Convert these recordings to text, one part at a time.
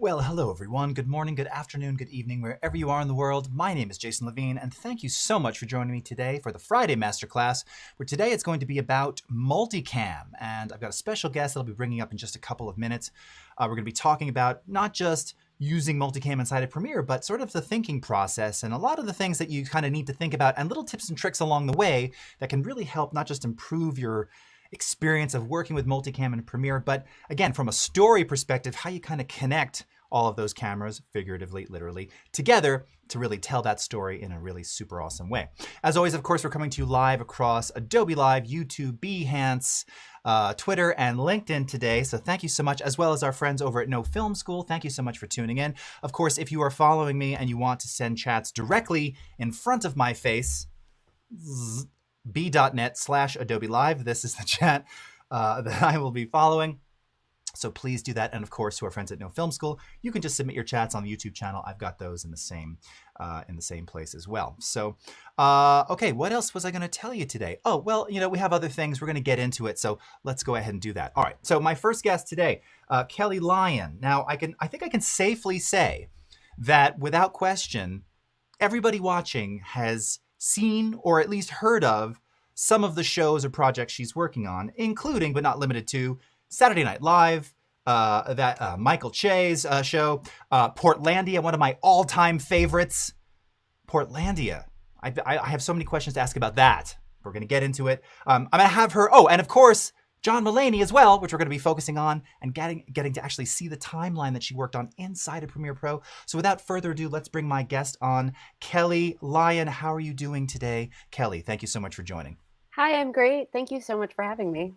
Well, hello everyone. Good morning, good afternoon, good evening, wherever you are in the world. My name is Jason Levine, and thank you so much for joining me today for the Friday Masterclass, where today it's going to be about multicam. And I've got a special guest that I'll be bringing up in just a couple of minutes. We're going to be talking about not just using multicam inside of Premiere, but sort of the thinking process and a lot of the things that you kind of need to think about and little tips and tricks along the way that can really help not just improve your experience of working with multicam and Premiere, but again, from a story perspective, how you kind of connect all of those cameras, figuratively, literally, together to really tell that story in a really super awesome way. As always, of course, we're coming to you live across Adobe Live, YouTube, Behance, Twitter, and LinkedIn today. So thank you so much, as well as our friends over at No Film School. Thank you so much for tuning in. Of course, if you are following me and you want to send chats directly in front of my face, b.net/Adobe Live. This is the chat that I will be following. So please do that. And of course, to our friends at No Film School, you can just submit your chats on the YouTube channel. I've got those in the same place as well. So, okay, what else was I going to tell you today? Oh, well, we have other things. We're going to get into it. So let's go ahead and do that. All right. So my first guest today, Kelly Lyon. Now, I think I can safely say that without question, everybody watching has seen or at least heard of some of the shows or projects she's working on, including but not limited to Saturday Night Live, Michael Che's show, Portlandia, one of my all-time favorites. Portlandia. I have so many questions to ask about that. We're going to get into it. I'm going to have her, and of course, John Mulaney as well, which we're going to be focusing on and getting to actually see the timeline that she worked on inside of Premiere Pro. So without further ado, let's bring my guest on, Kelly Lyon. How are you doing today? Kelly, thank you so much for joining. Hi, I'm great. Thank you so much for having me.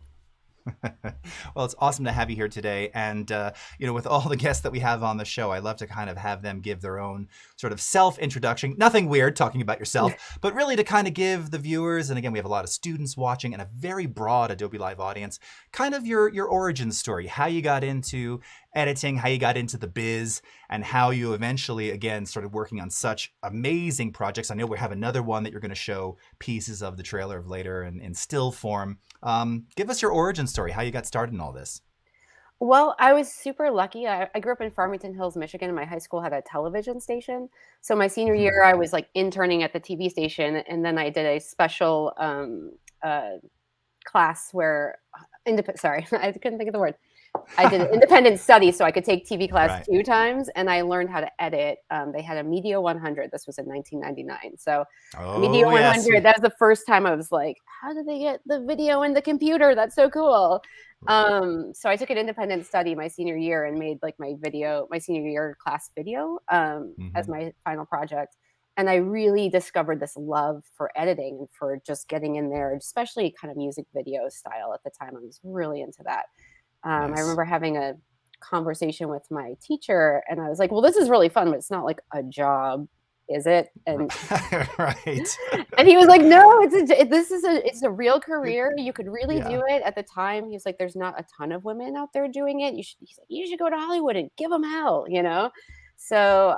Well, it's awesome to have you here today. And, with all the guests that we have on the show, I love to kind of have them give their own sort of self-introduction. Nothing weird talking about yourself, but really to kind of give the viewers, and again, we have a lot of students watching and a very broad Adobe Live audience, kind of your origin story, how you got into editing, how you got into the biz, and how you eventually, again, started working on such amazing projects. I know we have another one that you're going to show pieces of the trailer of later in still form. Give us your origin story, how you got started in all this. Well, I was super lucky. I grew up in Farmington Hills, Michigan, and my high school had a television station. So my senior year, I was like interning at the TV station, and then I did a special class where, sorry, I couldn't think of the word. I did an independent study, so I could take TV class 2 times, and I learned how to edit. They had a Media 100. This was in 1999. So Media 100, that was the first time I was like, how did they get the video in the computer? That's so cool. So I took an independent study my senior year and made like my senior year class video as my final project. And I really discovered this love for editing and for just getting in there, especially kind of music video style at the time. I was really into that. Nice. I remember having a conversation with my teacher, and I was like, well, this is really fun, but it's not like a job, is it? And right. And he was like, no, it's a real career. You could really do it. At the time, he was like, there's not a ton of women out there doing it. You should go to Hollywood and give them hell, So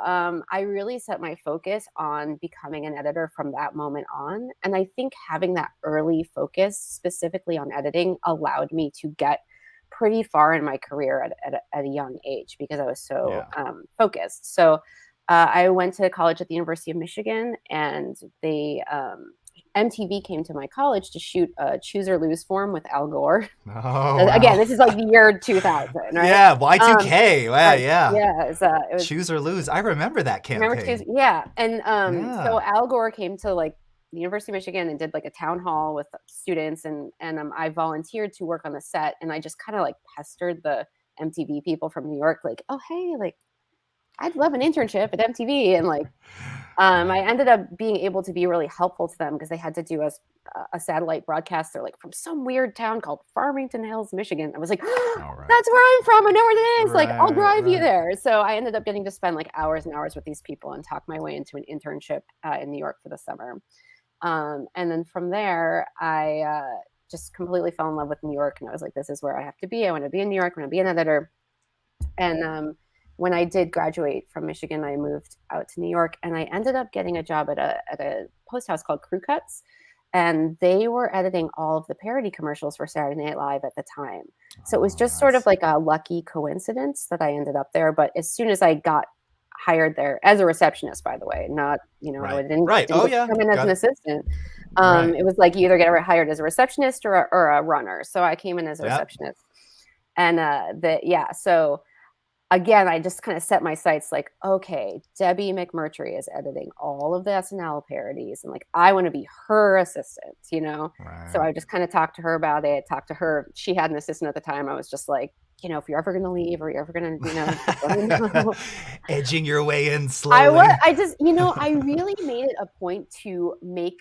I really set my focus on becoming an editor from that moment on. And I think having that early focus specifically on editing allowed me to get pretty far in my career at a young age because I was so focused. So I went to college at the University of Michigan, and MTV came to my college to shoot a Choose or Lose form with Al Gore. Oh, again, this is like the year 2000, right? Yeah, Y2K. Wow, yeah. It was Choose or Lose. I remember that campaign. So Al Gore came to like the University of Michigan and did like a town hall with students, and I volunteered to work on the set, and I just kind of like pestered the MTV people from New York, like, oh hey, like I'd love an internship at MTV, and like I ended up being able to be really helpful to them because they had to do a satellite broadcast. They're like from some weird town called Farmington Hills, Michigan. I was like, that's where I'm from. I know where it is. Like I'll drive you there. So I ended up getting to spend like hours and hours with these people and talk my way into an internship in New York for the summer. And then from there, I just completely fell in love with New York. And I was like, this is where I have to be. I want to be in New York. I want to be an editor. And when I did graduate from Michigan, I moved out to New York, and I ended up getting a job at a post house called Crew Cuts. and they were editing all of the parody commercials for Saturday Night Live at the time. So it was Oh, just sort of nice. like a lucky coincidence that I ended up there. But as soon as I got hired there as a receptionist, by the way, not, I Right. didn't Right. didn't Oh get to yeah. come in as Got an it. assistant. Right. It was like you either get hired as a receptionist or a runner. So I came in as a Yep. receptionist, and so again, I just kind of set my sights like, okay, Debbie McMurtry is editing all of the SNL parodies, and like I want to be her assistant, So Right. I just kind of talked to her about it, talked to her. She had an assistant at the time. I was just like, if you're ever going to leave or you're ever going to, just let me know. Edging your way in slowly. I just, I really made it a point to make,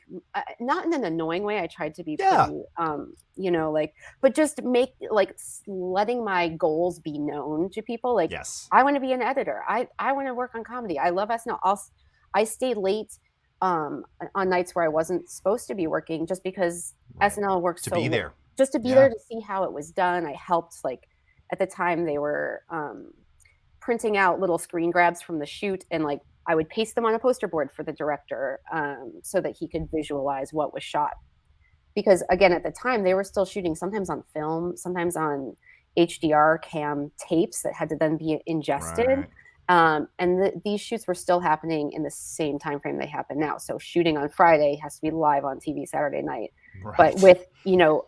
not in an annoying way. I tried to be Yeah. pretty, but just make like letting my goals be known to people. Like, Yes. I want to be an editor. I want to work on comedy. I love SNL. I stayed late on nights where I wasn't supposed to be working just because Right. SNL works To so be late. there. Just to be there to see how it was done. I helped, like, at the time they were printing out little screen grabs from the shoot, and like I would paste them on a poster board for the director so that he could visualize what was shot. Because again, at the time they were still shooting sometimes on film, sometimes on HDR cam tapes that had to then be ingested. Right. And these shoots were still happening in the same time frame they happen now. So shooting on Friday has to be live on TV Saturday night, Right. but with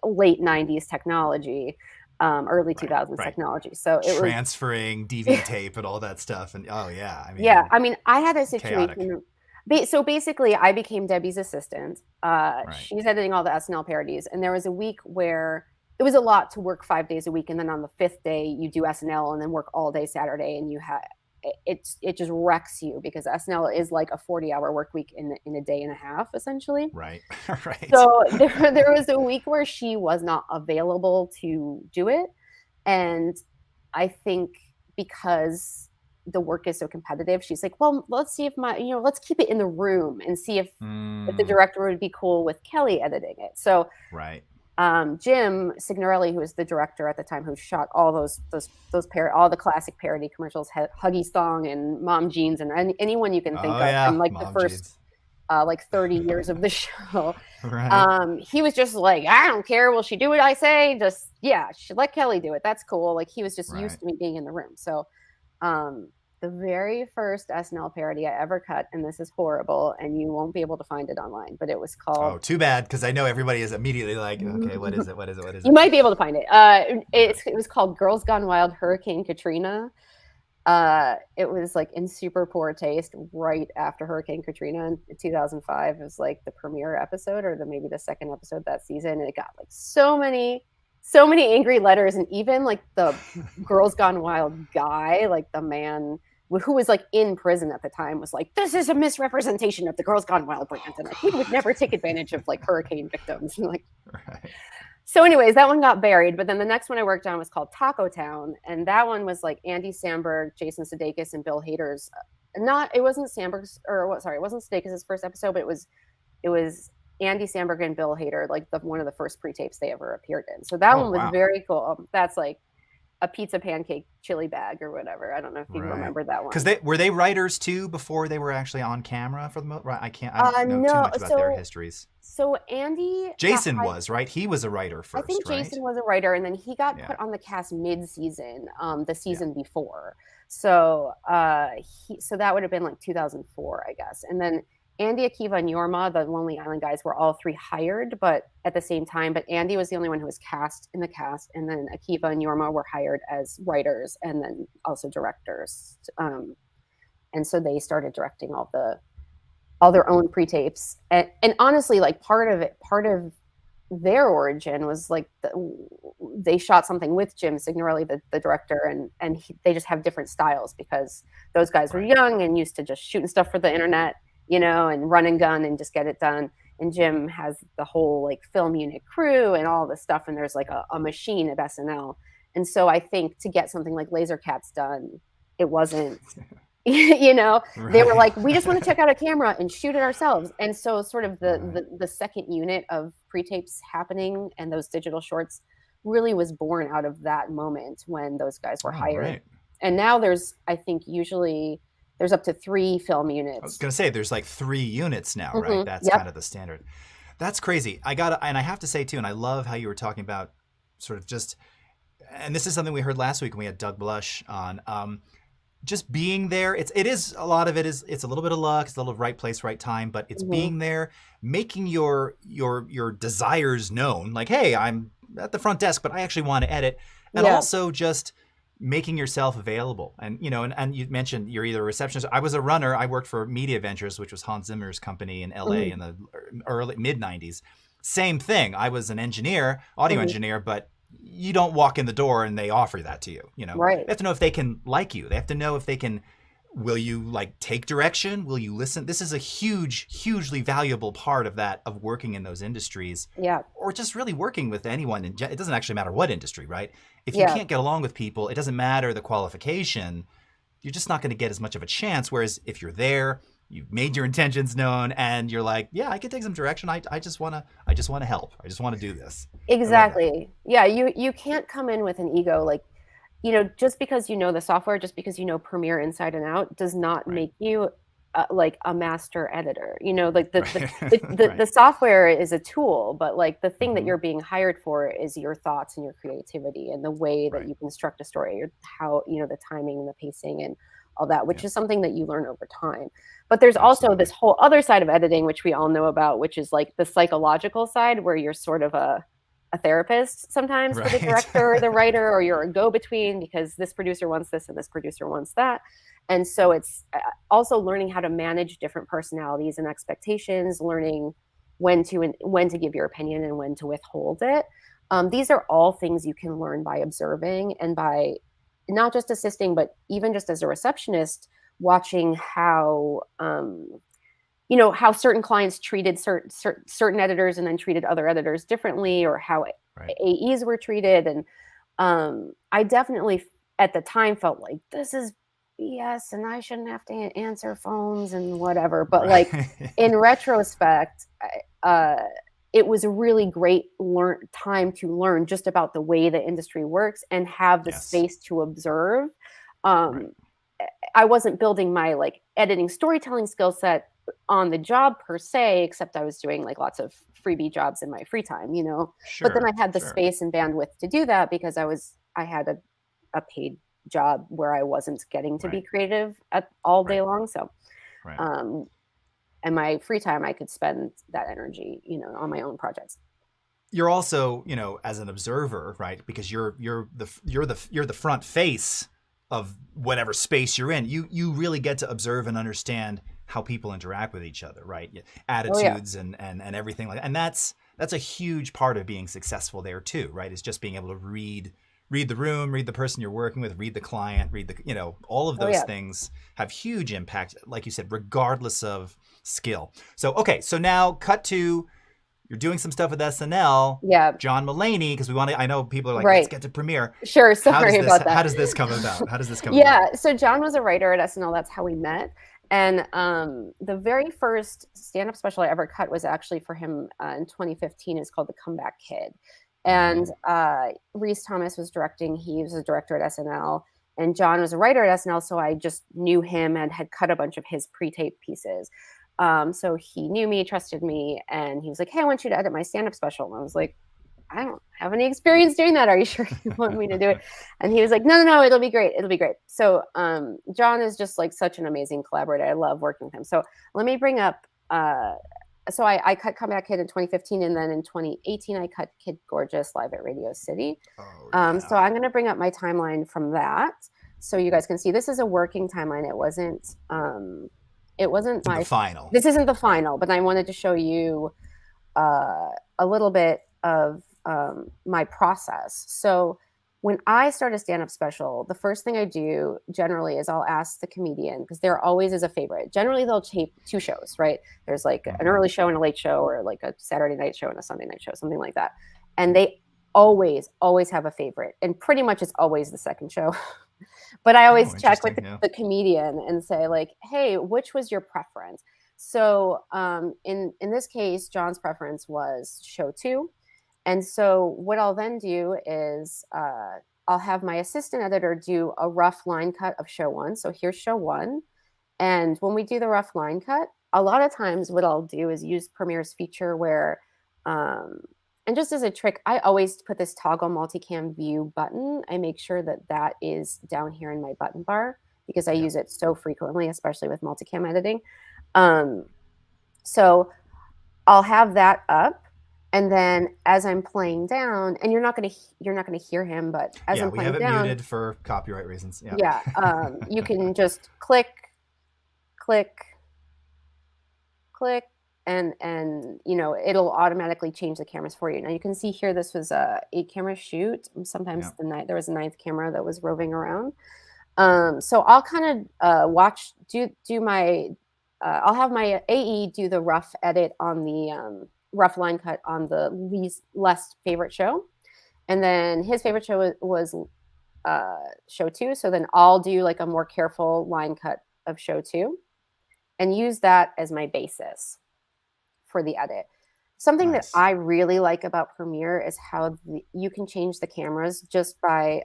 late 90s technology, early 2000s technology. So it transferring DV tape and all that stuff. And I mean, I had a situation. So basically, I became Debbie's assistant. She's editing all the SNL parodies, and there was a week where it was a lot to work 5 days a week, and then on the 5th day you do SNL, and then work all day Saturday, and it just wrecks you because SNL is like a 40-hour work week in a day and a half, essentially. Right. So there was a week where she was not available to do it, and I think because the work is so competitive, she's like, well, let's see if let's keep it in the room and see if the director would be cool with Kelly editing it. So Jim Signorelli, who was the director at the time, who shot all all the classic parody commercials, Huggies Thong and Mom Jeans and anyone you can think of, and like Mom the first 30 years of the show. He was just like, I don't care, will she do what I say? Just let Kelly do it, that's cool. Like, he was just used to me being in the room. So the very first SNL parody I ever cut, and this is horrible and you won't be able to find it online, but it was called, oh, too bad, because I know everybody is immediately like, okay, what is it? You might be able to find it. It was called Girls Gone Wild Hurricane Katrina. It was like in super poor taste right after Hurricane Katrina in 2005. It was like the premiere episode or maybe the second episode that season, and it got like so many angry letters, and even like the Girls Gone Wild guy, like the man who was like in prison at the time, was like, this is a misrepresentation of the Girls Gone Wild brand, and like, we would never take advantage of like hurricane victims. Like, so anyways, that one got buried. But then the next one I worked on was called Taco Town, and that one was like Andy Samberg, Jason Sudeikis, and Bill Hader's. It wasn't Samberg's, it wasn't Sudeikis' first episode, but it was Andy Samberg and Bill Hader, like one of the first pre-tapes they ever appeared in. So that one was very cool. That's like a pizza pancake chili bag or whatever. I don't know if you remember that one. Because were they writers too before they were actually on camera for the most? Right, I don't know too much about their histories. So Jason was, right? He was a writer first. I think Jason was a writer, and then he got put on the cast mid-season, the season before. So so that would have been like 2004, I guess. And then Andy, Akiva, and Yorma, the Lonely Island guys, were all three hired, but at the same time. But Andy was the only one who was cast in the cast, and then Akiva and Yorma were hired as writers and then also directors. And so they started directing all their own pre-tapes. And honestly, like part of their origin was like they shot something with Jim Signorelli, the director, and they just have different styles because those guys were young and used to just shooting stuff for the internet, and run and gun and just get it done. And Jim has the whole like film unit crew and all this stuff, and there's like a machine at SNL. And so I think to get something like Laser Cats done, it wasn't, they were like, we just want to check out a camera and shoot it ourselves. And so sort of the second unit of pre-tapes happening and those digital shorts really was born out of that moment when those guys were hired. And now I think usually there's up to 3 film units. I was going to say, there's like 3 units now, right? That's kind of the standard. That's crazy. And I have to say too, and I love how you were talking about sort of just, and this is something we heard last week when we had Doug Blush on. Just being there. It is a lot of it is it's a little bit of luck, it's a little right place, right time, but it's Hmm. being there, making your desires known. Like, hey, I'm at the front desk, but I actually want to edit, and Yeah. also just making yourself available. And and you mentioned you're either a receptionist. I was a runner. I worked for Media Ventures, which was Hans Zimmer's company in LA Hmm. in the early mid '90s. Same thing. I was an engineer, audio Hmm. engineer, but you don't walk in the door and they offer that to you. Right. They have to know if they can like you. They have to know if they can. Will you like take direction? Will you listen? This is a hugely valuable part of that, of working in those industries, Yeah. or just really working with anyone. It doesn't actually matter what industry, right? If you Yeah. can't get along with people, it doesn't matter the qualification. You're just not going to get as much of a chance. Whereas if you're there, you've made your intentions known, and you're like, yeah, I can take some direction. I just want to help. I just want to do this. I love that. Exactly. Yeah. You can't come in with an ego. Like, just because you know the software, just because you know Premiere inside and out, does not Right. make you like a master editor. Like Right. the Right. software is a tool, but like the thing that Mm-hmm. you're being hired for is your thoughts and your creativity and the way that Right. you construct a story, or how, the timing and the pacing and all that, which Yeah. is something that you learn over time. But there's also Absolutely. this whole other side of editing, which we all know about, which is like the psychological side, where you're sort of a therapist sometimes for the Right. director or the writer, or you're a go-between because this producer wants this and this producer wants that. And so it's also learning how to manage different personalities and expectations, learning when to give your opinion and when to withhold it. These are all things you can learn by observing and by not just assisting, but even just as a receptionist, watching how certain clients treated certain editors and then treated other editors differently, or how Right. AEs were treated. And I definitely at the time felt like this is BS and I shouldn't have to answer phones and whatever. But like Right. in retrospect, it was a really great time to learn just about the way the industry works and have the Yes. space to observe. Right. Um, I wasn't building my like editing storytelling skill set on the job per se, except I was doing like lots of freebie jobs in my free time. But then I Sure. had the Sure. space and bandwidth to do that because I had a paid job where I wasn't getting to be Right. creative all day Right. long. So, Right. um, and my free time, I could spend that energy, on my own projects. You're also, as an observer, right? Because you're the front face of whatever space you're in. You really get to observe and understand how people interact with each other, right? Oh yeah, Attitudes and everything like that. And that's a huge part of being successful there too, right? Is just being able to read the room, read the person you're working with, read the client, read the all of oh those yeah, things have huge impact, like you said, regardless of skill. So okay, so now cut to, you're doing some stuff with SNL, yeah. John Mulaney, because I know people are like, let's Right. get to Premiere. Sure. How does Sorry this about how that. does this come about? How does this come about? Yeah. So John was a writer at SNL. That's how we met. And the very first stand-up special I ever cut was actually for him in 2015. It's called The Comeback Kid. And Mm, Reese Thomas was directing. He was a director at SNL. And John was a writer at SNL. So I just knew him and had cut a bunch of his pre-tape pieces. So he knew me, trusted me. And he was like, hey, I want you to edit my stand-up special. And I was like, I don't have any experience doing that. Are you sure you want me to do it? And he was like, no, no, no, it'll be great. It'll be great. So John is just like such an amazing collaborator. I love working with him. So let me bring up, so I cut Comeback Kid in 2015. And then in 2018, I cut Kid Gorgeous live at Radio City. oh So yeah. I'm going to bring up my timeline from that. So you guys can see this is a working timeline. It wasn't The my, final. this isn't the final, but I wanted to show you a little bit of my process. So when I start a stand-up special, the first thing I do generally is I'll ask the comedian, because there always is a favorite. Generally, they'll tape two shows, right? There's like an Mm-hmm. early show and a late show, or like a Saturday night show and a Sunday night show, something like that. And they always have a favorite. And pretty much it's always the second show. But I Oh, always check with interesting. Yeah. the comedian and say like, hey, which was your preference? So in this case, John's preference was show two. And so what I'll then do is I'll have my assistant editor do a rough line cut of show one. So here's show one. And when we do the rough line cut, a lot of times what I'll do is use Premiere's feature where And just as a trick, I always put this toggle multicam view button. I make sure that that is down here in my button bar because I Yeah. use it so frequently, especially with multicam editing. Um, so I'll have that up, and then as I'm playing down, and you're not gonna hear him, but as Yeah, I'm we have playing it down, muted for copyright reasons. Yeah. yeah, you can just click, click, click, and it'll automatically change the cameras for you. Now you can see here this was a 8 camera shoot. Yeah. Sometimes there was a ninth camera that was roving around. So I'll kind of watch do my I'll have my AE do the rough edit on the rough line cut on the least less favorite show, and then his favorite show was show two. So then I'll do like a more careful line cut of show two, and use that as my basis for the edit. Something that Nice. I really like about Premiere is how you can change the cameras just by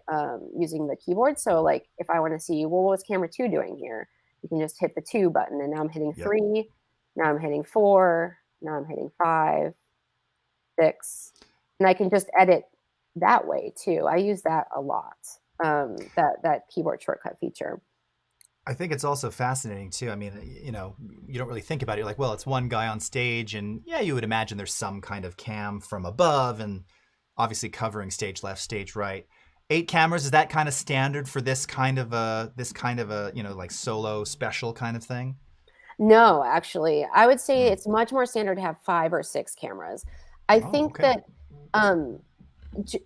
using the keyboard. So, like, if I want to see, well, what's camera two doing here? You can just hit the two button, and now I'm hitting Yep. three, now I'm hitting four, now I'm hitting five, six, and I can just edit that way too. I use that a lot. That keyboard shortcut feature. I think it's also fascinating too. I mean, you don't really think about it. You're like, well, it's one guy on stage, and yeah, you would imagine there's some kind of cam from above, and obviously covering stage left, stage right. 8 cameras, is that kind of standard for this kind of a like solo special kind of thing? No, actually, I would say Hmm. it's much more standard to have 5 or 6 cameras. I Oh, think okay. that, um,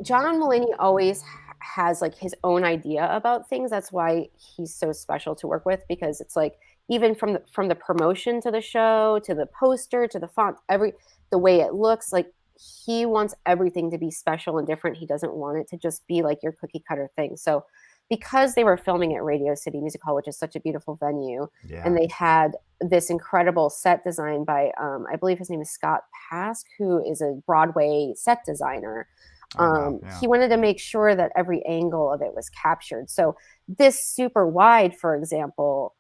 John Mulaney always has, like, his own idea about things. That's why he's so special to work with because it's, like, even from the promotion to the show, to the poster, to the font, the way it looks, like, he wants everything to be special and different. He doesn't want it to just be, like, your cookie cutter thing. So, because they were filming at Radio City Music Hall, which is such a beautiful venue, and Yeah. they had this incredible set design by, I believe his name is Scott Pask, who is a Broadway set designer. Oh, wow. Yeah. He wanted to make sure that every angle of it was captured. So this super wide, for example,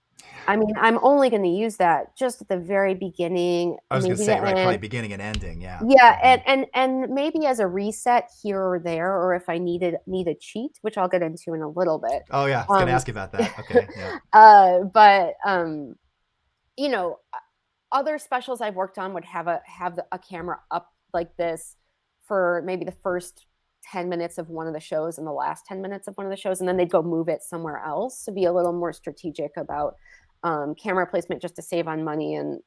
I mean, I'm only going to use that just at the very beginning, I was gonna maybe the say, right, probably end. beginning and ending. Yeah. Yeah, Hmm. and maybe as a reset here or there, or if I need a cheat, which I'll get into in a little bit. Oh, yeah. I was gonna Um, ask you about that. Okay. Yeah. but you know, other specials I've worked on would a camera up like this for maybe the first 10 minutes of one of the shows and the last 10 minutes of one of the shows, and then they'd go move it somewhere else to be a little more strategic about camera placement just to save on money and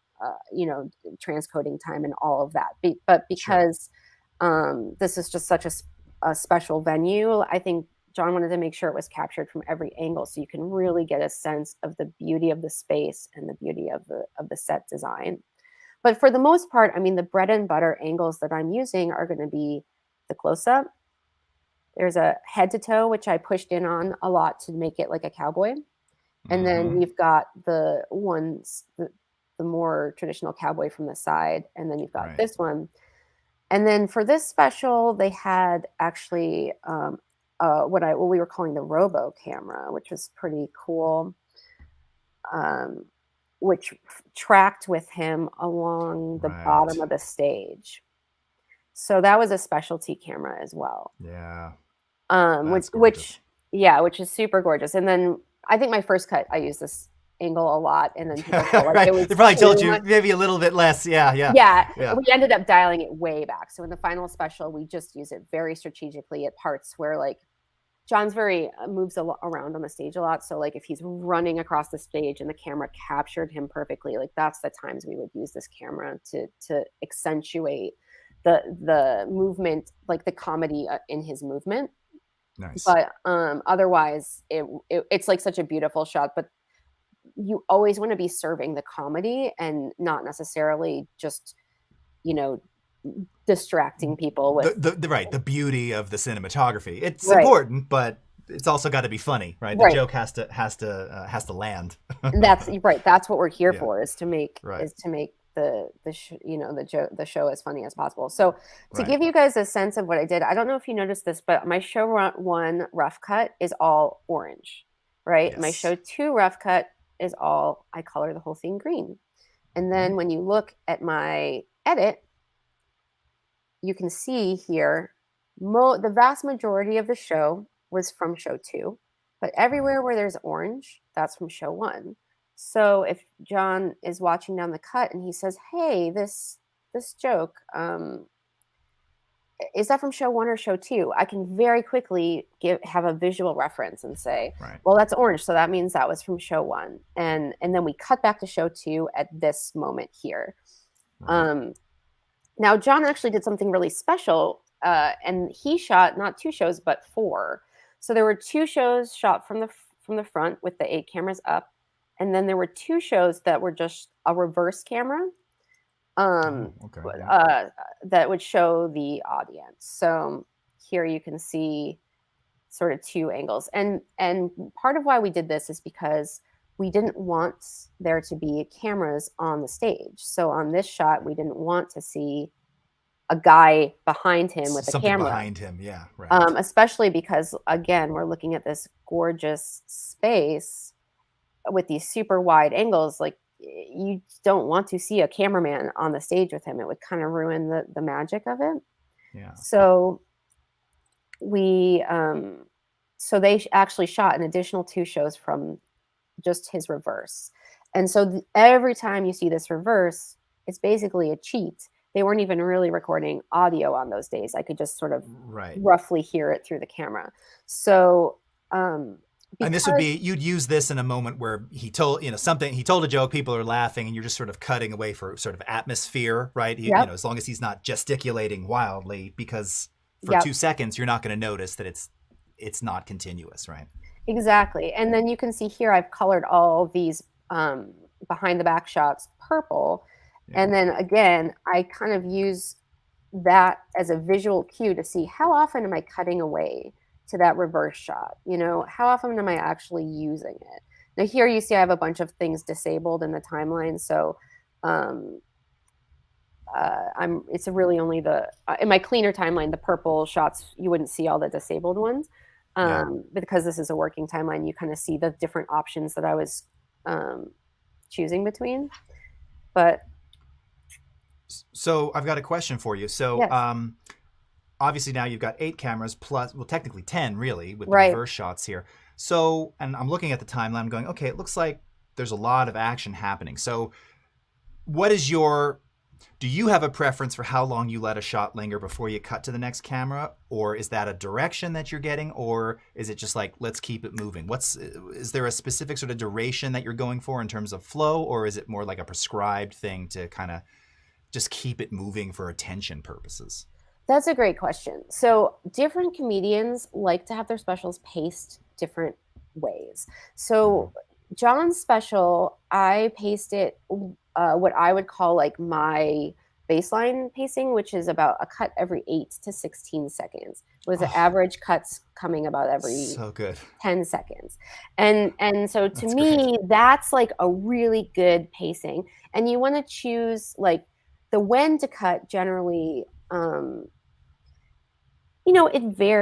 transcoding time and all of that. But Sure. because this is just such a special venue, I think John wanted to make sure it was captured from every angle so you can really get a sense of the beauty of the space and the beauty of the set design. But for the most part, I mean, the bread and butter angles that I'm using are going to be the close up. There's a head to toe, which I pushed in on a lot to make it like a cowboy. And then Mm-hmm. you've got the more traditional cowboy from the side. And then you've got Right. this one. And then for this special, they had actually what we were calling the robo camera, which was pretty cool, um, which tracked with him along the bottom Right. of the stage. So that was a specialty camera as well. Yeah. Um, which That's gorgeous. which yeah, which is super gorgeous. And then I think my first cut, I used this angle a lot, and then people felt like Right. it was They probably told too you much. maybe a little bit less. Yeah. Yeah. Yeah, Yeah. we ended up dialing it way back. So in the final special, we just use it very strategically at parts where like John's very moves around on the stage a lot. So like if he's running across the stage and the camera captured him perfectly, like that's the times we would use this camera to accentuate the movement, like the comedy in his movement. Nice. But otherwise, it's like such a beautiful shot. But you always want to be serving the comedy and not necessarily just you know distracting people with The beauty of the cinematography. It's right. important, but it's also got to be funny, right? The Right. joke has to land. That's right. That's what we're here Yeah. for Right. is to make the show as funny as possible. So to Right. give you guys a sense of what I did, I don't know if you noticed this, but my show one rough cut is all orange, right? My Yes. show two rough cut is I color the whole thing green. And then Right. when you look at my edit, you can see here, the vast majority of the show was from show 2, but everywhere where there's orange, that's from show 1. So if John is watching down the cut and he says, "Hey, this joke, is that from show 1 or show 2?" I can very quickly have a visual reference and say, Right. "Well, that's orange, so that means that was from show 1." And then we cut back to show 2 at this moment here. Right. Now, John actually did something really special, and he shot not 2 shows but 4. So there were 2 shows shot from the front with the 8 cameras up, and then there were 2 shows that were just a reverse camera, Okay. Yeah. that would show the audience. So here you can see sort of 2 angles, and part of why we did this is because we didn't want there to be cameras on the stage. So on this shot, we didn't want to see a guy behind him with a Something camera behind him. Yeah. Right. especially because, again, we're looking at this gorgeous space with these super wide angles. Like, you don't want to see a cameraman on the stage with him. It would kind of ruin the magic of it. Yeah. So we so they actually shot an additional 2 shows from just his reverse. And so every time you see this reverse, it's basically a cheat. They weren't even really recording audio on those days. I could just sort of roughly hear it through the camera. So and this would be, you'd use this in a moment where he told, something, he told a joke, people are laughing, and you're just sort of cutting away for sort of atmosphere, right? As long as he's not gesticulating wildly, because for 2 seconds, you're not going to notice that it's not continuous, right? Exactly. And then you can see here, I've colored all these behind the back shots purple. Yeah. And then again, I kind of use that as a visual cue to see how often am I cutting away to that reverse shot? How often am I actually using it? Now here you see I have a bunch of things disabled in the timeline. So it's really only in my cleaner timeline, the purple shots, you wouldn't see all the disabled ones. Because this is a working timeline, you kind of see the different options that I was choosing between. But so I've got a question for you. So yes. Obviously now you've got 8 cameras plus, well, technically 10 really, with the reverse shots here. So, and I'm looking at the timeline, I'm going, okay, it looks like there's a lot of action happening. So what is do you have a preference for how long you let a shot linger before you cut to the next camera? Or is that a direction that you're getting? Or is it just like, let's keep it moving? Is there a specific sort of duration that you're going for in terms of flow? Or is it more like a prescribed thing to kind of just keep it moving for attention purposes? That's a great question. So different comedians like to have their specials paced different ways. So John's special, I paced it what I would call like my baseline pacing, which is about a cut every 8 to 16 seconds. It was an average cuts coming about every 10 seconds. And so to me, that's like a really good pacing. And you want to choose like the when to cut generally.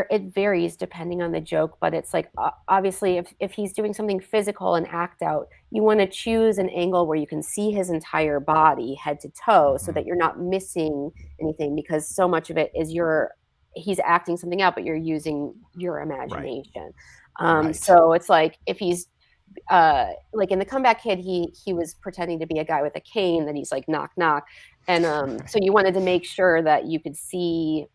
It varies depending on the joke, but it's like, obviously if he's doing something physical and act out, you want to choose an angle where you can see his entire body head to toe so that you're not missing anything, because so much of it is he's acting something out, but you're using your imagination. So it's like if he's like in The Comeback Kid, he was pretending to be a guy with a cane that he's like knock knock, and so you wanted to make sure that you could see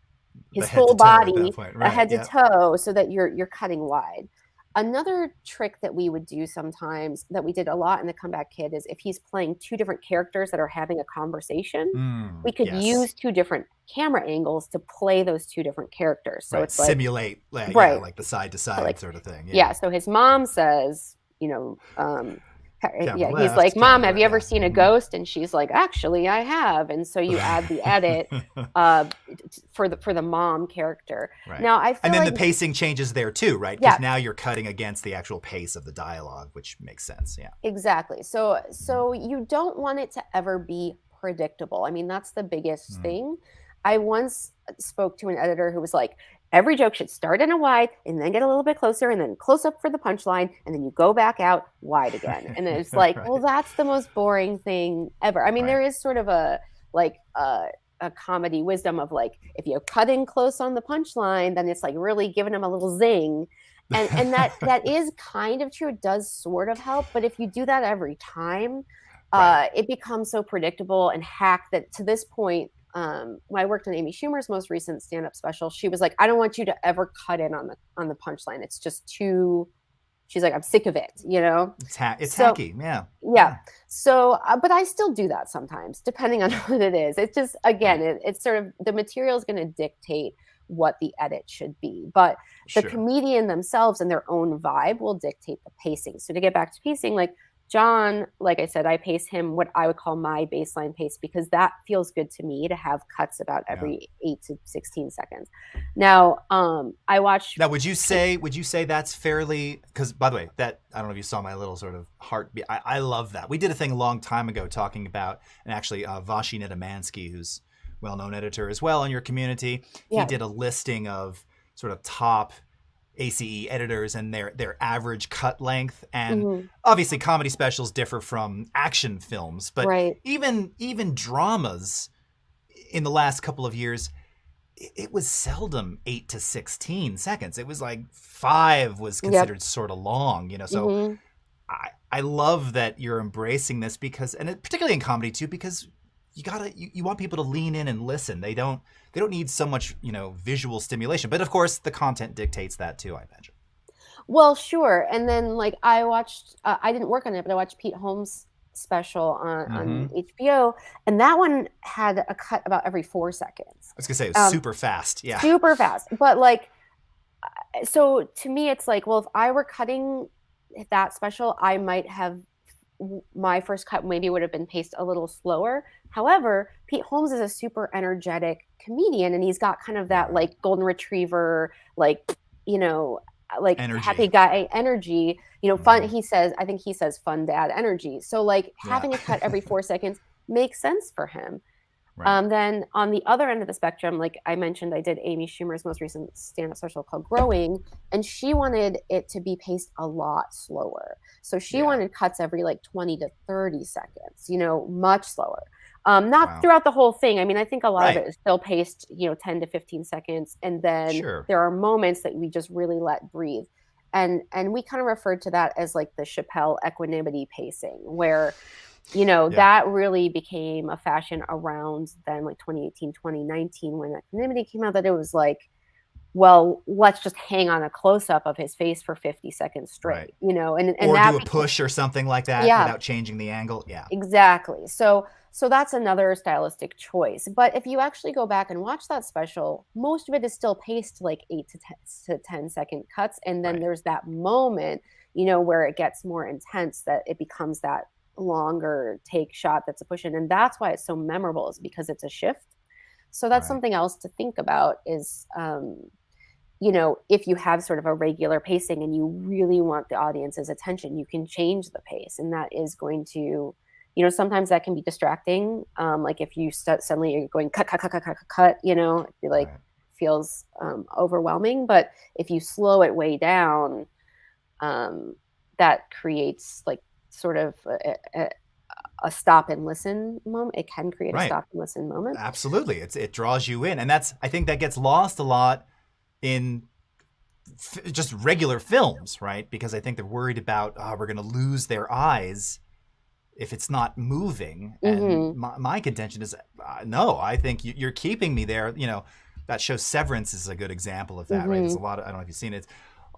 his full body, head to toe, so that you're cutting wide. Another trick that we would do sometimes, that we did a lot in The Comeback Kid, is if he's playing 2 different characters that are having a conversation, we could use 2 different camera angles to play those 2 different characters. So it's like simulate, like the side to side sort of thing. Yeah. So his mom says, he's like, "Mom, have you ever seen a ghost?" And she's like, "Actually, I have." And so you add the edit for the mom character. Now I feel and then the pacing changes there too, right? Because now you're cutting against the actual pace of the dialogue, which makes sense. Yeah, exactly. So you don't want it to ever be predictable. I mean, that's the biggest thing. I once spoke to an editor who was like, every joke should start in a wide and then get a little bit closer and then close up for the punchline, and then you go back out wide again. And it's like, well, that's the most boring thing ever. I mean, there is sort of a a comedy wisdom of like, if you cut in close on the punchline, then it's like really giving them a little zing. And that is kind of true. It does sort of help, but if you do that every time, Right. it becomes so predictable and hacked that to this point, when I worked on Amy Schumer's most recent stand-up special, she was like, I don't want you to ever cut in on the punchline. It's just too, she's like, I'm sick of it, you know? It's So hacky. Yeah. yeah. So, but I still do that sometimes, depending on what it is. It's just, again, Right. it's sort of the material is going to dictate what the edit should be. But the Sure. comedian themselves and their own vibe will dictate the pacing. So to get back to pacing, like John, like I said, I pace him what I would call my baseline pace because that feels good to me to have cuts about Yeah. every 8 to 16 seconds. Now, I watched. Now, would you say that's fairly? Because by the way, that I don't know if you saw my little sort of heartbeat. I love that. We did a thing a long time ago talking about, and actually, Vashi Nedamansky, who's well-known editor as well in your community, Yeah. he did a listing of sort of top ACE editors and their average cut length, and obviously comedy specials differ from action films, but Right. even dramas in the last couple of years, it was seldom 8 to 16 seconds. It was like 5 was considered sort of long, you know. So I love that you're embracing this because, and particularly in comedy too, because you want people to lean in and listen. They don't need so much, you know, visual stimulation. But of course, the content dictates that too, I imagine. Well, sure. And then like I watched, I didn't work on it, but I watched Pete Holmes' special on HBO, and that one had a cut about every 4 seconds. I was gonna say it was super fast. Yeah, super fast. But like, so to me, it's like, well, if I were cutting that special, I might have my first cut maybe would have been paced a little slower. However, Pete Holmes is a super energetic comedian, and he's got kind of that like golden retriever, like, you know, like energy. Happy guy energy, you know, fun. I think he says fun dad energy. So like having a cut every 4 seconds makes sense for him. Right. Then on the other end of the spectrum, like I mentioned, I did Amy Schumer's most recent stand-up special called Growing, and she wanted it to be paced a lot slower. So she wanted cuts every like 20 to 30 seconds, you know, much slower. Not throughout the whole thing. I mean, I think a lot of it is still paced, you know, 10 to 15 seconds. And then there are moments that we just really let breathe. And we kind of referred to that as like the Chappelle equanimity pacing, where, you know, that really became a fashion around then, like 2018, 2019, when equanimity came out, that it was like, well, let's just hang on a close-up of his face for 50 seconds straight, you know, and or that do a push or something like that without changing the angle. Yeah, exactly. So that's another stylistic choice. But if you actually go back and watch that special, most of it is still paced like 8 to 10 second cuts. And then there's that moment, you know, where it gets more intense, that it becomes that longer take shot that's a push in. And that's why it's so memorable, is because it's a shift. So that's something else to think about is, you know, if you have sort of a regular pacing and you really want the audience's attention, you can change the pace. And that is going to, you know, sometimes that can be distracting. Like if you suddenly you're going cut, you know, it like feels overwhelming. But if you slow it way down, that creates like sort of a stop and listen moment. It can create a stop and listen moment. Absolutely. It draws you in. And I think that gets lost a lot in just regular films, right? Because I think they're worried about, we're going to lose their eyes if it's not moving. And my contention is, no, I think you're keeping me there. You know, that show Severance is a good example of that, right? There's a lot of, I don't know if you've seen it,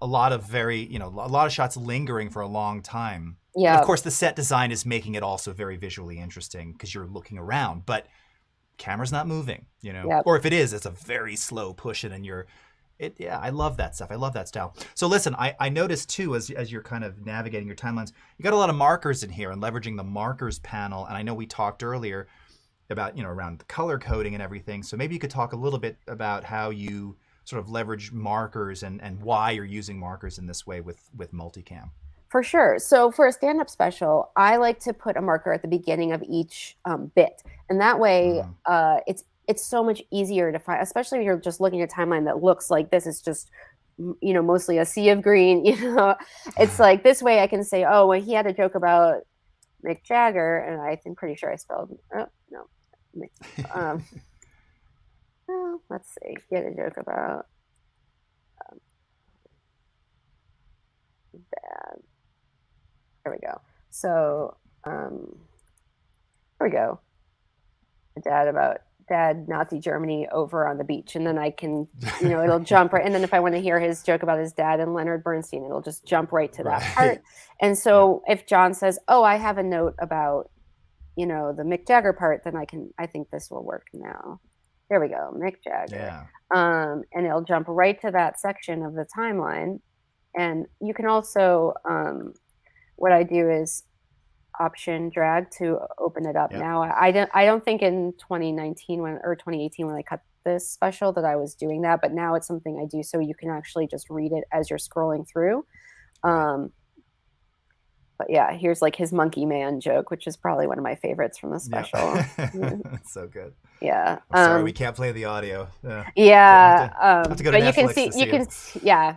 a lot of a lot of shots lingering for a long time. Yeah. And of course, the set design is making it also very visually interesting because you're looking around, but camera's not moving, you know, or if it is, it's a very slow push it and I love that stuff. I love that style. So listen, I noticed too, as you're kind of navigating your timelines, you got a lot of markers in here and leveraging the markers panel. And I know we talked earlier about, you know, around the color coding and everything. So maybe you could talk a little bit about how you sort of leverage markers and why you're using markers in this way with multicam. For sure. So for a stand-up special, I like to put a marker at the beginning of each bit. And that way it's so much easier to find, especially if you're just looking at a timeline that looks like this is just, you know, mostly a sea of green, you know. It's like this way I can say, oh, well, he had a joke about Mick Jagger, and I'm pretty sure I spelled, oh, no. Oh, let's see. He had a joke about dad. There we go. So, here we go. Dad about dad Nazi Germany over on the beach, and then I can, it'll jump right. And then if I want to hear his joke about his dad and Leonard Bernstein, it'll just jump right to that part. Right. And so if John says, "Oh, I have a note about, the Mick Jagger part," then I think this will work now. There we go, Mick Jagger. Yeah. And it'll jump right to that section of the timeline. And you can also, what I do is option drag to open it up. Yep. Now I don't think in 2019 or 2018 when I cut this special that I was doing that, but now it's something I do so you can actually just read it as you're scrolling through. But yeah, here's like his monkey man joke, which is probably one of my favorites from the special. That's so good. Yeah. I'm sorry, we can't play the audio. Yeah. Have to go to but Netflix you can see, yeah.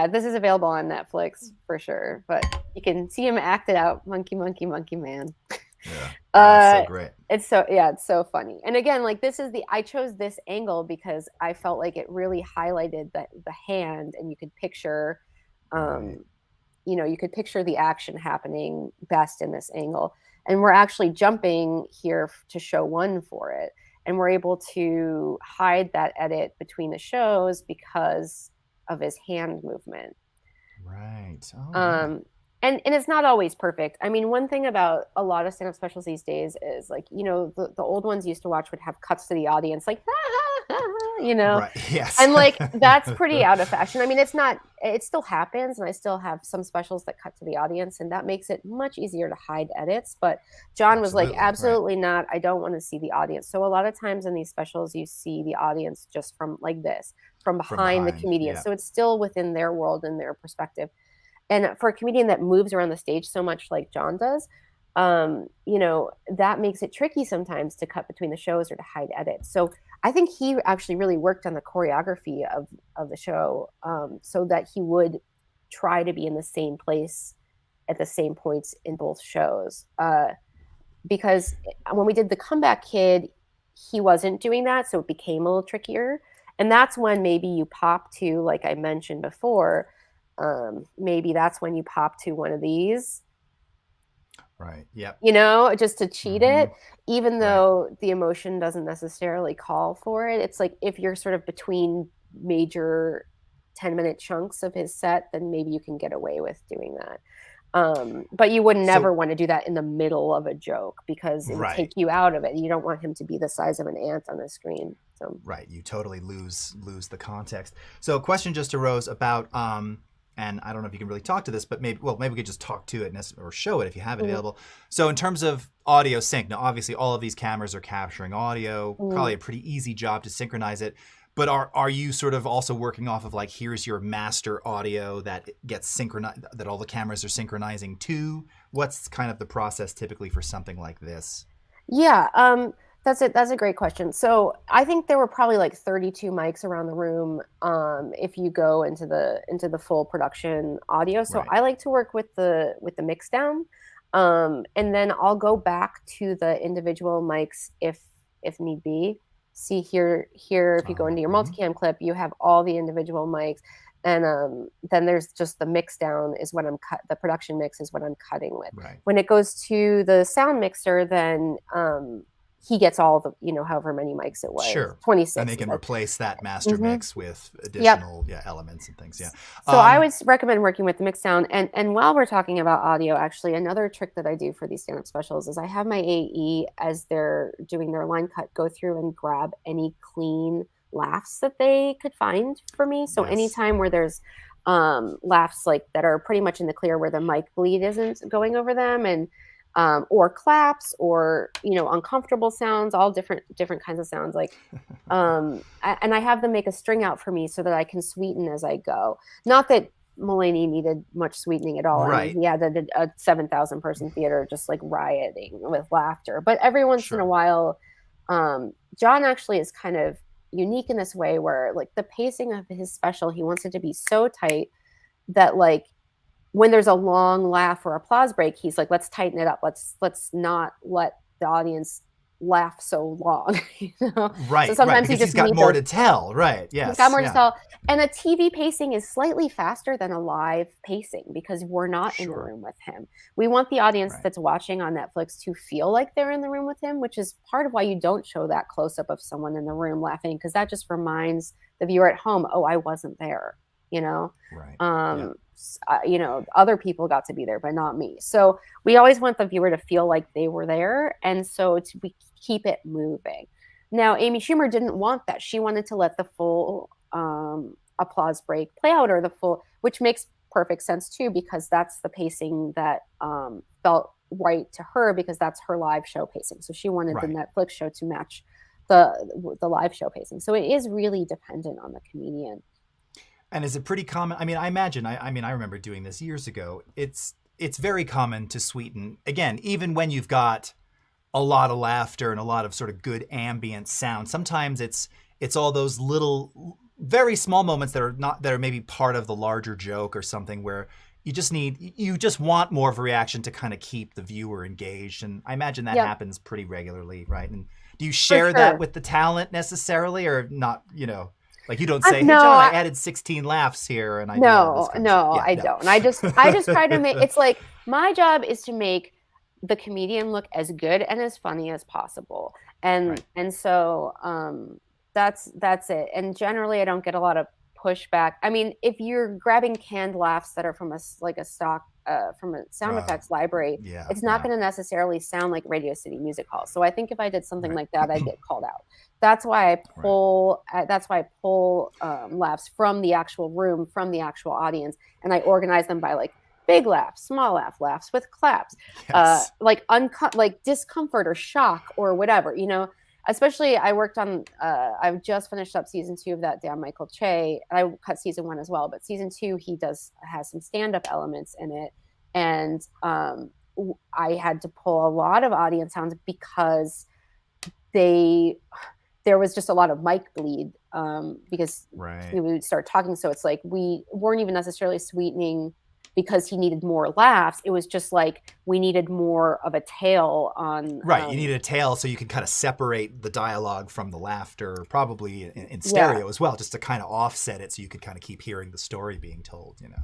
This is available on Netflix for sure, but you can see him act it out. Monkey, monkey, monkey man. Yeah. That's so great. It's so funny. And again, like I chose this angle because I felt like it really highlighted the hand, and you could picture, you could picture the action happening best in this angle. And we're actually jumping here to show one for it. And we're able to hide that edit between the shows because of his hand movement. Right. And it's not always perfect. I mean, one thing about a lot of stand-up specials these days is like, the old ones used to watch would have cuts to the audience, like, Right. Yes. And like, that's pretty out of fashion. I mean, it still happens. And I still have some specials that cut to the audience, and that makes it much easier to hide edits. But John was like, absolutely not. I don't want to see the audience. So a lot of times in these specials, you see the audience just from like this, from behind the comedian. Yeah. So it's still within their world and their perspective. And for a comedian that moves around the stage so much like John does, that makes it tricky sometimes to cut between the shows or to hide edits. So I think he actually really worked on the choreography of the show, so that he would try to be in the same place at the same points in both shows. Because when we did the Comeback Kid, he wasn't doing that, so it became a little trickier. And that's when maybe you pop to, like I mentioned before, maybe that's when you pop to one of these. Right. Yep. Just to cheat it, even though the emotion doesn't necessarily call for it. It's like if you're sort of between major 10-minute chunks of his set, then maybe you can get away with doing that. But you would never want to do that in the middle of a joke because it would take you out of it. You don't want him to be the size of an ant on the screen. So you totally lose the context. So a question just arose about and I don't know if you can really talk to this, but maybe we could just talk to it or show it if you have it available. So in terms of audio sync, now obviously all of these cameras are capturing audio, probably a pretty easy job to synchronize it. But are you sort of also working off of like, here's your master audio that gets synchronized, that all the cameras are synchronizing to? What's kind of the process typically for something like this? Yeah, that's it. That's a great question. So I think there were probably like 32 mics around the room if you go into the full production audio. So I like to work with the mix down, and then I'll go back to the individual mics if need be. See here if you go into your multicam clip, you have all the individual mics, and then there's just the mix down is what the production mix is what I'm cutting with. When it goes to the sound mixer, then he gets all the, however many mics it was. 26. And they can replace that master mix with additional elements and things. Yeah. So I would recommend working with the mix down. And while we're talking about audio, actually, another trick that I do for these stand-up specials is I have my AE, as they're doing their line cut, go through and grab any clean laughs that they could find for me. So anytime where there's laughs like that are pretty much in the clear where the mic bleed isn't going over them, and or claps, or uncomfortable sounds, all different kinds of sounds, like and I have them make a string out for me so that I can sweeten as I go. Not that Mulaney needed much sweetening at all. I mean, he had a 7,000 person theater just like rioting with laughter. But every once in a while, John actually is kind of unique in this way where, like, the pacing of his special, he wants it to be so tight that, like, when there's a long laugh or applause break, he's like, let's tighten it up. Let's not let the audience laugh so long, you know? So Right, right, sometimes you because he's just got need more those. to tell. Right. He's got Yes. more to Yeah. tell. And a TV pacing is slightly faster than a live pacing because we're not in the Sure. room with him. We want the audience Right. that's watching on Netflix to feel like they're in the room with him, which is part of why you don't show that close up of someone in the room laughing, because that just reminds the viewer at home, oh, I wasn't there, you know? Right. Yeah. Other people got to be there, but not me. So we always want the viewer to feel like they were there. And so we keep it moving. Now, Amy Schumer didn't want that. She wanted to let the full applause break play out, or the full, which makes perfect sense too, because that's the pacing that felt right to her, because that's her live show pacing. So she wanted the Right. Netflix show to match the live show pacing. So it is really dependent on the comedian. And is it pretty common? I mean, I imagine. I mean, I remember doing this years ago. It's very common to sweeten, again, even when you've got a lot of laughter and a lot of sort of good ambient sound. Sometimes it's all those little, very small moments that are maybe part of the larger joke or something, where you just want more of a reaction to kind of keep the viewer engaged. And I imagine that happens pretty regularly, right? And do you share that with the talent necessarily, or not? You know, like you don't say, "Hey, No, John, I added 16 laughs here," and I no, I don't. I just try to make, it's like my job is to make the comedian look as good and as funny as possible. And so that's it. And generally I don't get a lot of pushback. I mean, if you're grabbing canned laughs that are from a stock from a sound effects library, it's not going to necessarily sound like Radio City Music Hall. So I think if I did something like that, I'd get called out. That's why I pull laughs from the actual room, from the actual audience, and I organize them by like big laugh, small laugh, laughs with claps, like discomfort or shock or whatever, you know. Especially, I worked on, I've just finished up season 2 of that damn Michael Che. I cut season 1 as well, but season 2 has some stand-up elements in it, and I had to pull a lot of audience sounds because there was just a lot of mic bleed, because we would start talking. So it's like we weren't even necessarily sweetening because he needed more laughs. It was just like we needed more of a tail on. You needed a tail so you could kind of separate the dialogue from the laughter, probably in stereo as well, just to kind of offset it so you could kind of keep hearing the story being told, you know.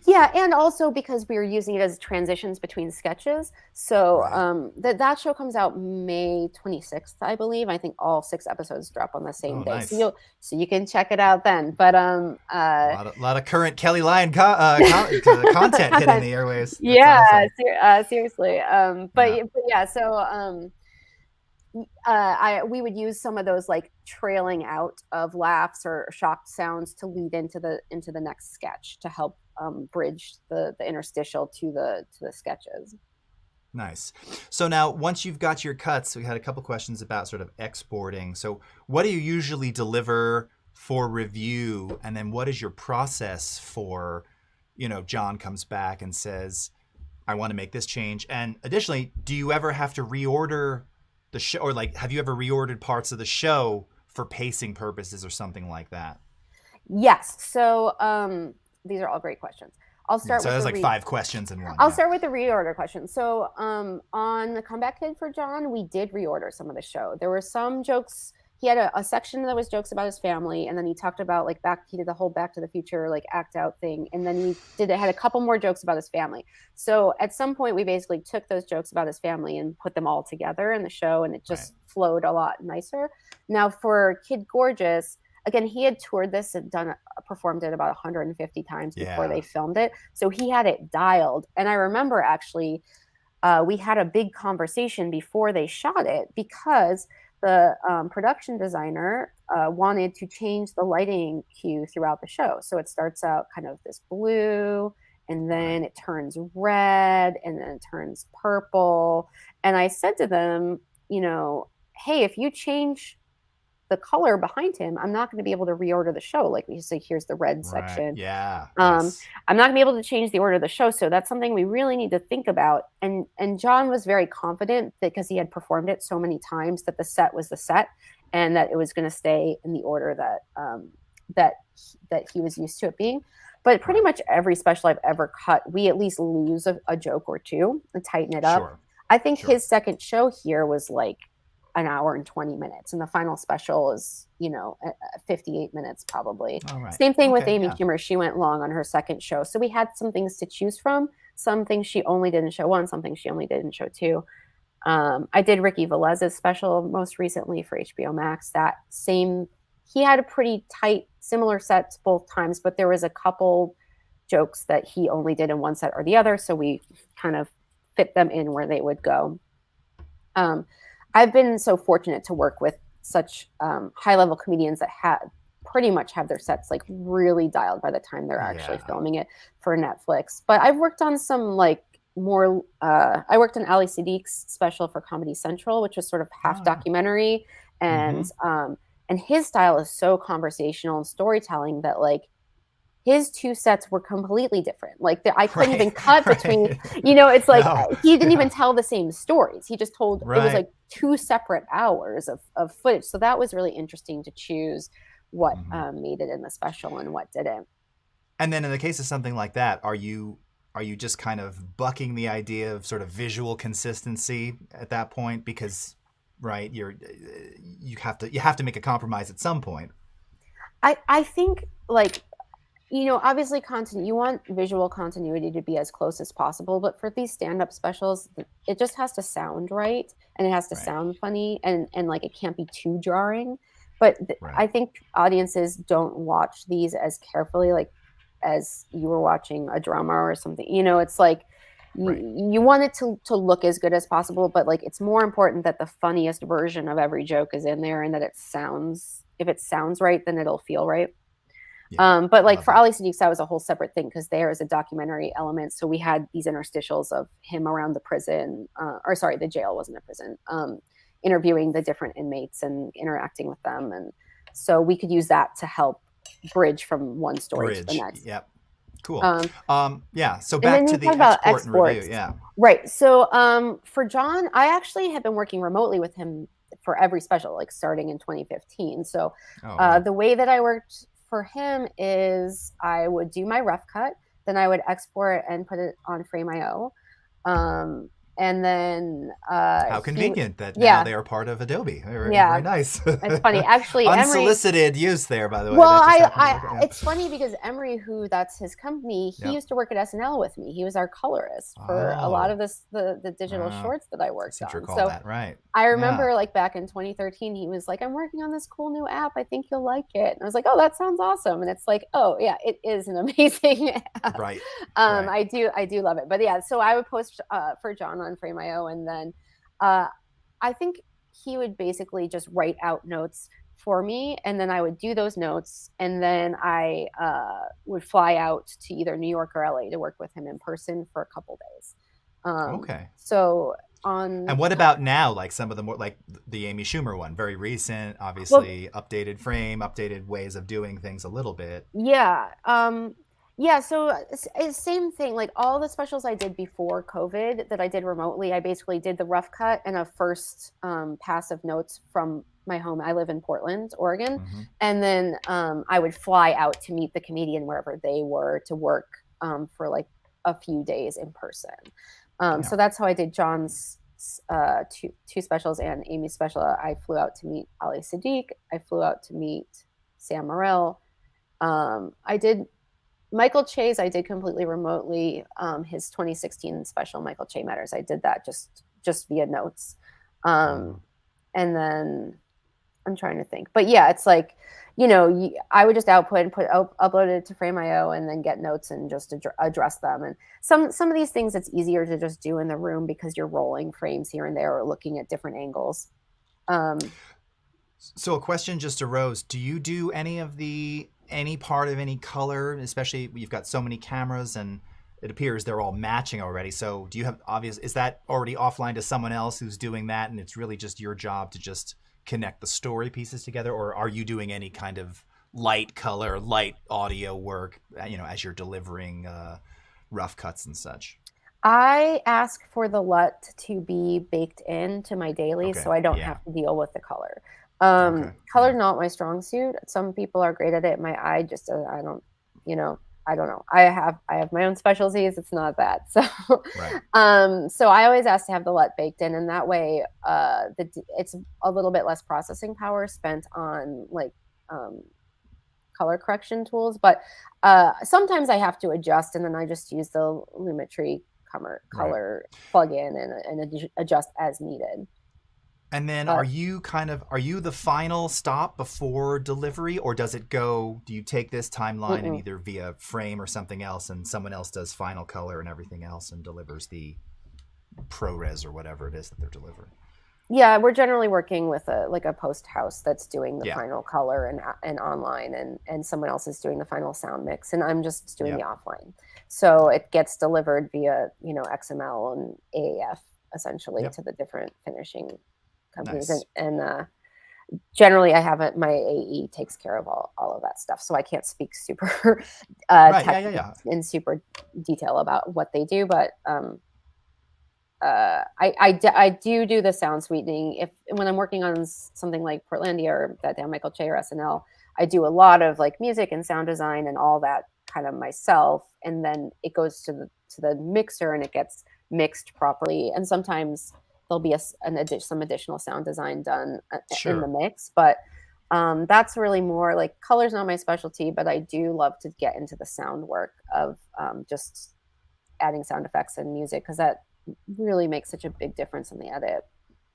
Yeah, and also because we were using it as transitions between sketches. So that show comes out May 26th, I believe. I think all 6 episodes drop on the same day. Nice. So you can check it out then. But a lot of current Kelly Lyon content hitting the airways. That's awesome. Seriously. We would use some of those like trailing out of laughs or shocked sounds to lead into the next sketch to help bridge the interstitial to the sketches. Nice. So now, once you've got your cuts, we had a couple questions about sort of exporting. So what do you usually deliver for review? And then what is your process for, John comes back and says, I want to make this change. And additionally, do you ever have to reorder the show, or like, have you ever reordered parts of the show for pacing purposes or something like that? Yes. So these are all great questions. I'll start with there's like 5 questions in one. I'll start with the reorder question. So on the Comeback Kid for John, we did reorder some of the show. There were some jokes. He had a section that was jokes about his family, and then he talked about he did the whole Back to the Future like act out thing, and then had a couple more jokes about his family. So at some point we basically took those jokes about his family and put them all together in the show, and it just flowed a lot nicer. Now for Kid Gorgeous, again, he had toured this and performed it about 150 times before they filmed it. So he had it dialed. And I remember actually we had a big conversation before they shot it, because the production designer wanted to change the lighting cue throughout the show. So it starts out kind of this blue, and then it turns red, and then it turns purple. And I said to them, hey, if you change the color behind him, I'm not going to be able to reorder the show. Like we just say, here's the red section. Yeah. I'm not going to be able to change the order of the show. So that's something we really need to think about. And John was very confident because he had performed it so many times that the set was the set, and that it was going to stay in the order that he was used to it being. But pretty much every special I've ever cut, we at least lose a joke or two and tighten it up. I think his second show here was like an hour and 20 minutes, and the final special is, 58 minutes probably. All right. Same thing with Okay. Amy Yeah. Schumer. She went long on her second show. So we had some things to choose from. Some things she only did in show one, some things she only did in show two. I did Ricky Velez's special most recently for HBO Max. He had a pretty tight, similar sets both times, but there was a couple jokes that he only did in one set or the other. So we kind of fit them in where they would go. I've been so fortunate to work with such high level comedians that pretty much have their sets like really dialed by the time they're actually filming it for Netflix. But I've worked on some like more, I worked on Ali Sadiq's special for Comedy Central, which was sort of half documentary. And, and his style is so conversational and storytelling that like his two sets were completely different. Like I couldn't even cut between, it's like he didn't even tell the same stories. He just told, it was like 2 separate hours of footage. So that was really interesting to choose what made it in the special and what didn't. And then in the case of something like that, are you just kind of bucking the idea of sort of visual consistency at that point? Because you have to make a compromise at some point. I think like, obviously you want visual continuity to be as close as possible, but for these stand-up specials, it just has to sound right, and it has to sound funny, and like it can't be too jarring. But I think audiences don't watch these as carefully, like as you were watching a drama or something. It's like you want it to look as good as possible, but like it's more important that the funniest version of every joke is in there, and that if it sounds right, then it'll feel right. But like for Ali Sadiq, that was a whole separate thing because there is a documentary element. So we had these interstitials of him around the prison, the jail wasn't a prison, interviewing the different inmates and interacting with them. And so we could use that to help bridge from one story to the next. Yep. Cool. So back to the export and review. Yeah. Right. So for John, I actually have been working remotely with him for every special, like starting in 2015. So the way that I worked for him is I would do my rough cut, then I would export and put it on Frame.io. And then how convenient that now they are part of Adobe. Very nice. It's funny, actually. Unsolicited use there, by the way. Well, it's funny because Emery, that's his company, he used to work at SNL with me. He was our colorist for a lot of the digital shorts that I worked on. So that, right? I remember like back in 2013, he was like, "I'm working on this cool new app. I think you'll like it." And I was like, "Oh, that sounds awesome." And it's like, "Oh yeah, it is an amazing app." Right. I do love it. But yeah, so I would post for John on Frame.io, and then I think he would basically just write out notes for me, and then I would do those notes, and then I would fly out to either New York or LA to work with him in person for a couple days. So and what about now? Like some of the more like the Amy Schumer one, very recent, obviously updated frame, updated ways of doing things a little bit. Yeah. So it's same thing. Like all the specials I did before COVID that I did remotely, I basically did the rough cut and a first pass of notes from my home. I live in Portland, Oregon. And then I would fly out to meet the comedian wherever they were to work for like a few days in person. So that's how I did John's two specials and Amy's special. I flew out to meet Ali Sadiq. I flew out to meet Sam Morril. I did Michael Che's. I did completely remotely. His 2016 special, Michael Che Matters. I did that just via notes. And then I'm trying to think, but yeah, it's like, I would just output and upload it to Frame.io and then get notes and just address them. And some of these things it's easier to just do in the room because you're rolling frames here and there or looking at different angles. So a question just arose. Do you do any part of any color, especially you've got so many cameras and it appears they're all matching already. So do you have is that already offline to someone else who's doing that and it's really just your job to just connect the story pieces together, or are you doing any kind of light color, light audio work, as you're delivering rough cuts and such? I ask for the LUT to be baked into my dailies so I don't have to deal with the color. Color's not my strong suit. Some people are great at it. My eye just, I I don't know. I have my own specialties. It's not that. So, Right. so I always ask to have the LUT baked in, and that way, it's a little bit less processing power spent on like um, color correction tools. But sometimes I have to adjust, and then I just use the Lumetri Right. color plugin and adjust as needed. And then But are you the final stop before delivery, or does it go, do you take this timeline and mm-mm. either via frame or something else and someone else does final color and everything else and delivers the ProRes or whatever it is that they're delivering? Yeah, we're generally working with a post house that's doing the Yeah. final color and online, and someone else is doing the final sound mix, and I'm just doing the Yep. offline. So it gets delivered via, XML and AAF essentially Yep. to the different finishing companies, Nice. and generally I have it. My AE takes care of all of that stuff, so I can't speak super Right. Yeah. tech Yeah. Yeah. in super detail about what they do, but I do the sound sweetening if when I'm working on something like Portlandia or that Dan Michael Che or SNL. I do a lot of like music and sound design and all that kind of myself, and then it goes to the mixer and it gets mixed properly. And sometimes there'll be some additional sound design done in the Sure. mix, but that's really more like color's not my specialty, but I do love to get into the sound work of just adding sound effects and music because that really makes such a big difference in the edit.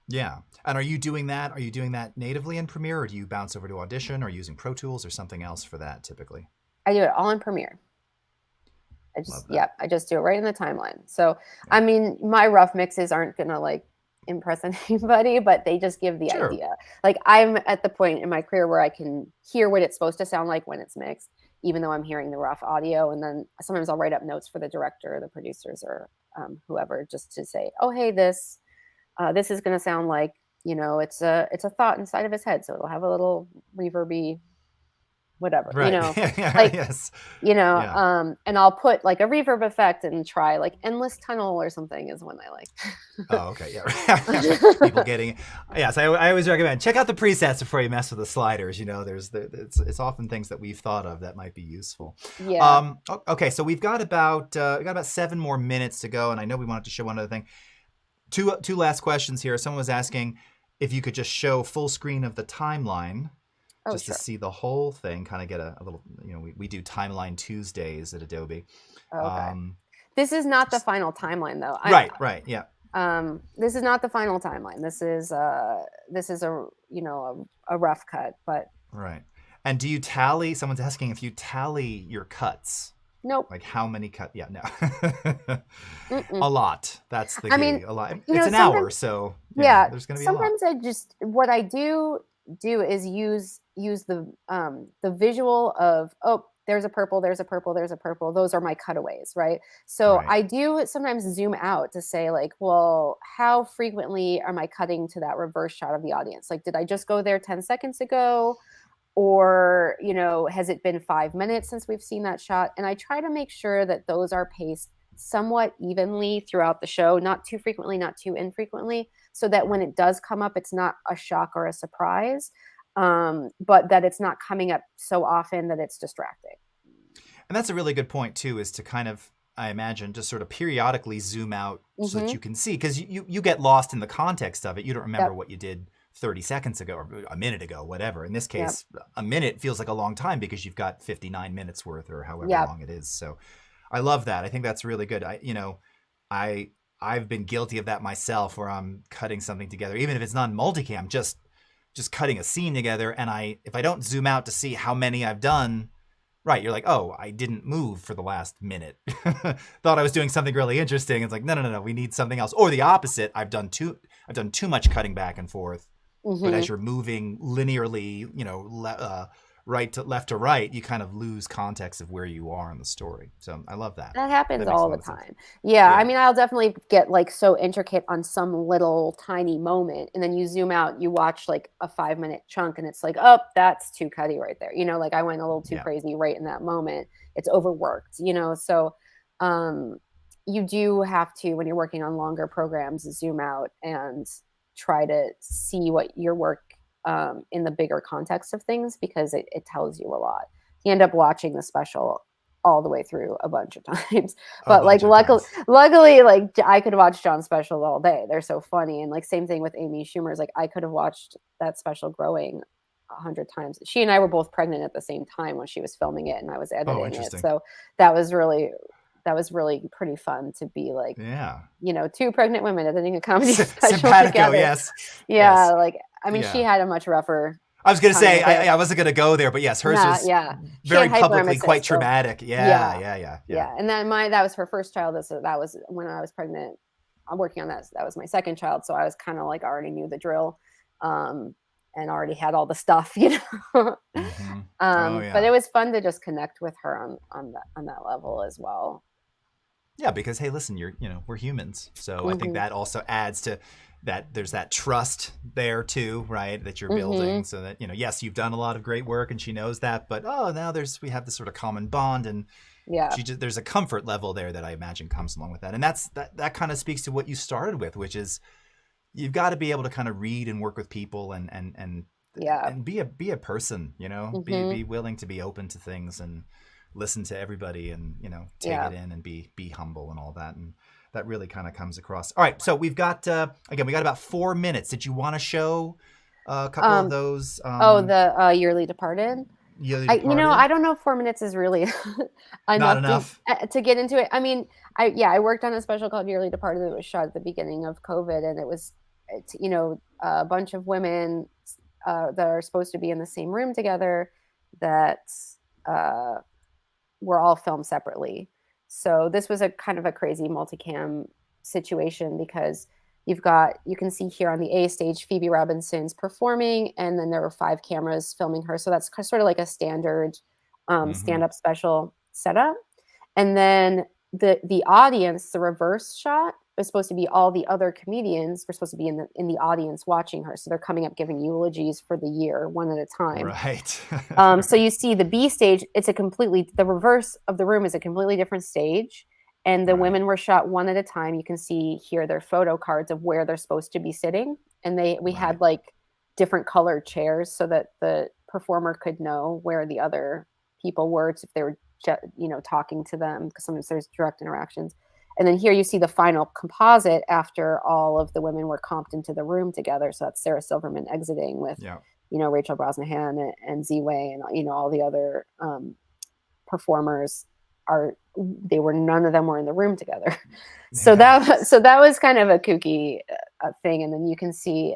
Yeah. And are you doing that? Are you doing that natively in Premiere, or do you bounce over to Audition or using Pro Tools or something else for that typically? I do it all in Premiere. Love that. Yeah, I just do it right in the timeline. So, Yeah. I mean, my rough mixes aren't gonna like impress anybody, but they just give the Sure. idea. Like I'm at the point in my career where I can hear what it's supposed to sound like when it's mixed, even though I'm hearing the rough audio. And then sometimes I'll write up notes for the director, or the producers, or whoever, just to say, "Oh, hey, this is going to sound like it's a thought inside of his head, so it'll have a little reverby, whatever, Right. Yeah. like Yes. Yeah. and I'll put like a reverb effect and try like endless tunnel or something is one I Oh, okay. Yeah. People like. getting, yes. I always recommend check out the presets before you mess with the sliders. It's often things that we've thought of that might be useful. Yeah. Okay. So we've got about 7 more minutes to go, and I know we wanted to show one other thing. Two last questions here. Someone was asking if you could just show full screen of the timeline, Oh, just to sure. see the whole thing, kind of get a little, we do timeline Tuesdays at Adobe. Okay. This is not the Just, final timeline though. right. Yeah. This is not the final timeline. This is a rough cut, but Right. And do you tally? Someone's asking if you tally your cuts. nope. Like how many cut? Yeah, no. Mm-mm. A lot. That's the I key. mean, A lot. It's an sometimes, hour, so yeah, there's going to be a lot. sometimes what I do is use the visual of, oh, there's a purple, there's a purple, there's a purple. Those are my cutaways, right? So Right. I do sometimes zoom out to say like, well, how frequently am I cutting to that reverse shot of the audience? Like, did I just go there 10 seconds ago? Or has it been 5 minutes since we've seen that shot? And I try to make sure that those are paced somewhat evenly throughout the show, not too frequently, not too infrequently, so that when it does come up, it's not a shock or a surprise, but that it's not coming up so often that it's distracting. And that's a really good point too, is to kind of, I imagine, just sort of periodically zoom out so that Mm-hmm. you can see, because you get lost in the context of it. You don't remember Yep. what you did 30 seconds ago or a minute ago, whatever. In this Yep. case, a minute feels like a long time because you've got 59 minutes worth or however Yep. long it is. So I love that. I think that's really good. I I've been guilty of that myself, where I'm cutting something together, even if it's not in multicam, just cutting a scene together, and if I don't zoom out to see how many I've done, right, you're like, oh, I didn't move for the last minute. Thought I was doing something really interesting. It's like, no, we need something else. Or the opposite, I've done too much cutting back and forth. But Mm-hmm. as you're moving linearly, right to left to right, you kind of lose context of where you are in the story. So I love that. That happens That makes a all the lot of sense. time. Yeah, I Yeah. mean, I'll definitely get like so intricate on some little tiny moment, and then you zoom out, you watch like a 5 minute chunk, and it's like, oh, that's too cutty right there. Like I went a little too Yeah. crazy right in that moment. It's overworked. So um, you do have to, when you're working on longer programs, zoom out and try to see what your work in the bigger context of things, because it tells you a lot. You end up watching the special all the way through a bunch of times. A But like, bunch of times. luckily, like I could watch John's specials all day. They're so funny. And like, same thing with Amy Schumer's. Like, I could have watched that special growing 100 times. She and I were both pregnant at the same time when she was filming it and I was Oh, editing it. interesting. So that was really pretty fun to be like, Yeah. you know, two pregnant women editing a comedy special Simpatico, together. yes. Yeah, Yes. like, I mean, Yeah. she had a much rougher I was going to time say, with it. I wasn't going to go there, but yes, hers was She very had publicly hyperemesis, quite so- traumatic. Yeah. And then that was her first child. So that was when I was pregnant. I'm working on that. That was my second child. So I was kind of like, I already knew the drill, and already had all the stuff, you know. Mm-hmm. Oh, yeah. But it was fun to just connect with her on that level as well. Yeah, because hey, listen, we're humans, so I think that also adds to that. There's that trust there too, right? That you're building, so that yes, you've done a lot of great work, and she knows that. But now we have this sort of common bond, and there's a comfort level there that I imagine comes along with that, and that kind of speaks to what you started with, which is you've got to be able to kind of read and work with people, and be a person, be willing to be open to things and listen to everybody and take it in and be humble and all that, and that really kind of comes across. All right, so we've got again, we got about 4 minutes. Did you want to show a couple of those? The Yearly Departed. I don't know if 4 minutes is really enough to get into it. I mean, I worked on a special called Yearly Departed that was shot at the beginning of COVID, and it was a bunch of women that are supposed to be in the same room together that were all filmed separately. So this was a kind of a crazy multicam situation because you can see here on the A stage, Phoebe Robinson's performing, and then there were 5 cameras filming her. So that's sort of like a standard stand-up special setup. And then the audience, the reverse shot, was supposed to be all the other comedians were supposed to be in the audience watching her. So they're coming up giving eulogies for the year, one at a time. Right. So you see the B stage, the reverse of the room is a completely different stage. And the women were shot one at a time. You can see here their photo cards of where they're supposed to be sitting. And we had like different colored chairs so that the performer could know where the other people were if they were, talking to them, because sometimes there's direct interactions. And then here you see the final composite after all of the women were comped into the room together. So that's Sarah Silverman exiting with, Rachel Brosnahan and Z-Way and, all the other performers none of them were in the room together. So that was kind of a kooky thing. And then you can see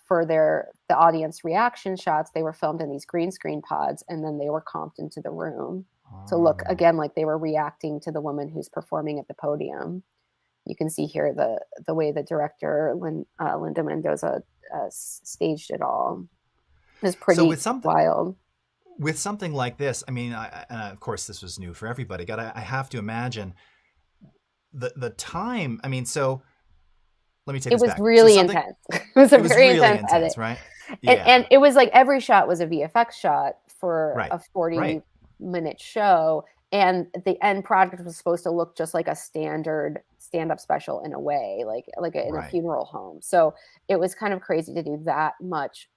for the audience reaction shots, they were filmed in these green screen pods, and then they were comped into the room. So look again, like they were reacting to the woman who's performing at the podium. You can see here the way the director Linda Mendoza staged it all. It was pretty wild. With something like this, I mean, of course, this was new for everybody. I have to imagine the time. I mean, so let me take this back. It was really intense. It was a very intense edit, right? And it was like every shot was a VFX shot for a 40-minute show, and the end product was supposed to look just like a standard stand-up special in a way, like in a funeral home. So it was kind of crazy to do that much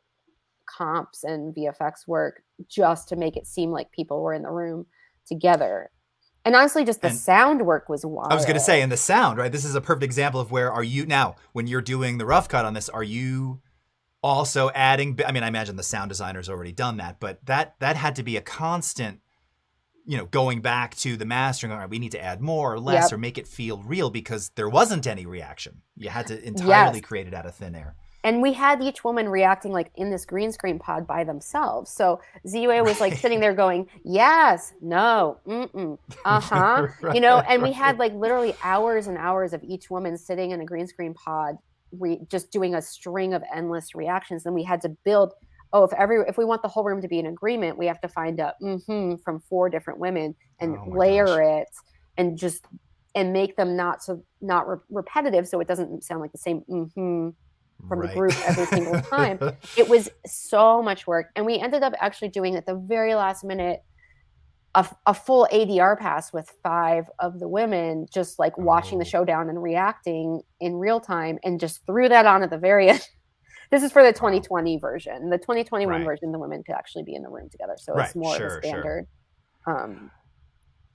comps and VFX work just to make it seem like people were in the room together. And honestly, just the sound work was wild. I was going to say, and the sound, right? This is a perfect example of where when you're doing the rough cut on this, are you also adding, I mean, I imagine the sound designer's already done that, but that had to be a constant, going back to the mastering, all right, we need to add more or less or make it feel real, because there wasn't any reaction. You had to entirely create it out of thin air. And we had each woman reacting like in this green screen pod by themselves. So Z-Way was like sitting there going, yes, no, uh-huh. And we had like literally hours and hours of each woman sitting in a green screen pod, just doing a string of endless reactions. Then we had to build, if we want the whole room to be in agreement, we have to find a from 4 different women and layer it and make them not repetitive, so it doesn't sound like the same from the group every single time. It was so much work. And we ended up actually doing at the very last minute a full ADR pass with 5 of the women, just like watching the showdown and reacting in real time, and just threw that on at the very end. This is for the 2020 version. The 2021 version, the women could actually be in the room together. So it's more of a standard.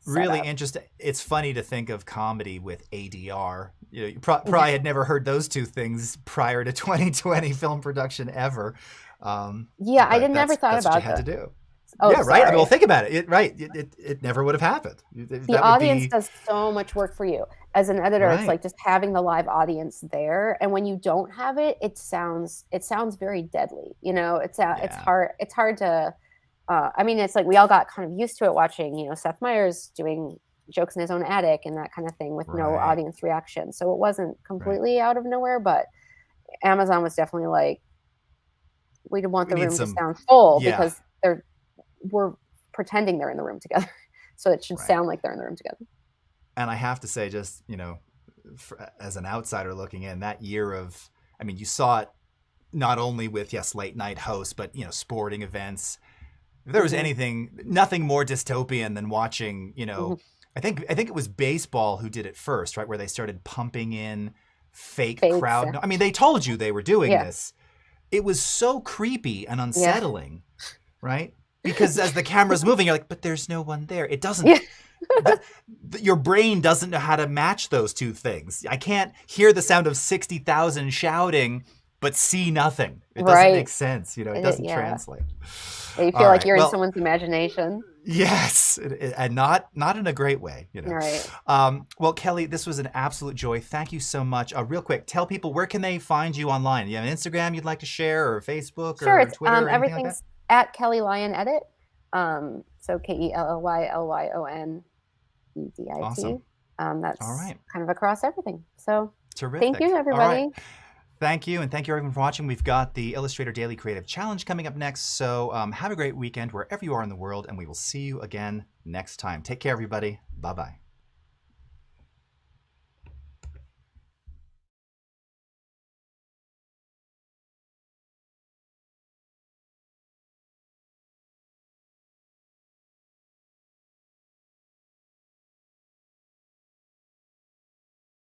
really setup. interesting. It's funny to think of comedy with ADR. You probably had never heard those two things prior to 2020 film production ever. Yeah, I But didn't never thought that's what you about had to that. do. Oh, Yeah, right. I mean, well, sorry. think about it. It never would have happened. The That would audience be does so much work for you. As an editor, it's right. like just having the live audience there, and when you don't have it, it sounds very deadly. It's Yeah, hard to. I mean, it's like we all got kind of used to it watching, Seth Meyers doing jokes in his own attic and that kind of thing with no right, audience reaction. So it wasn't right. completely out of nowhere, but Amazon was definitely like, we want We the need room to some. sound full Yeah, because we're pretending they're in the room together. So it should right. sound like they're in the room together. And I have to say, just as an outsider looking in, that year of, I mean, you saw it not only with late night hosts, but sporting events. If there was Hmm. nothing more dystopian than watching, Hmm. I think it was baseball who did it first, right? Where they started pumping in fake Fakes. crowd. I mean, they told you they were doing Yeah. this. It was so creepy and Yeah. unsettling, right? Because as the camera's moving, you're like, but there's no one there. It doesn't. Yeah. That, your brain doesn't know how to match those two things. I can't hear the sound of 60,000 shouting but see nothing. It doesn't make Right. sense. It doesn't Yeah. translate. You feel All like right. you're in Well, someone's imagination. yes, and not in a great way. Right. Well, Kelly, this was an absolute joy. Thank you so much. Real quick, tell people, where can they find you online? You have an Instagram you'd like to share, or Facebook, Sure. or It's Twitter, or anything like that? everything's at Kelly Lyon Edit. So KELLYLYONEDIT. Awesome. All That's right. kind of across everything. So thank Terrific. you, All right. everybody. Thank you, and thank you everyone for watching. We've got the Illustrator Daily Creative Challenge coming up next, so have a great weekend wherever you are in the world, and we will see you again next time. Take care, everybody. Bye-bye.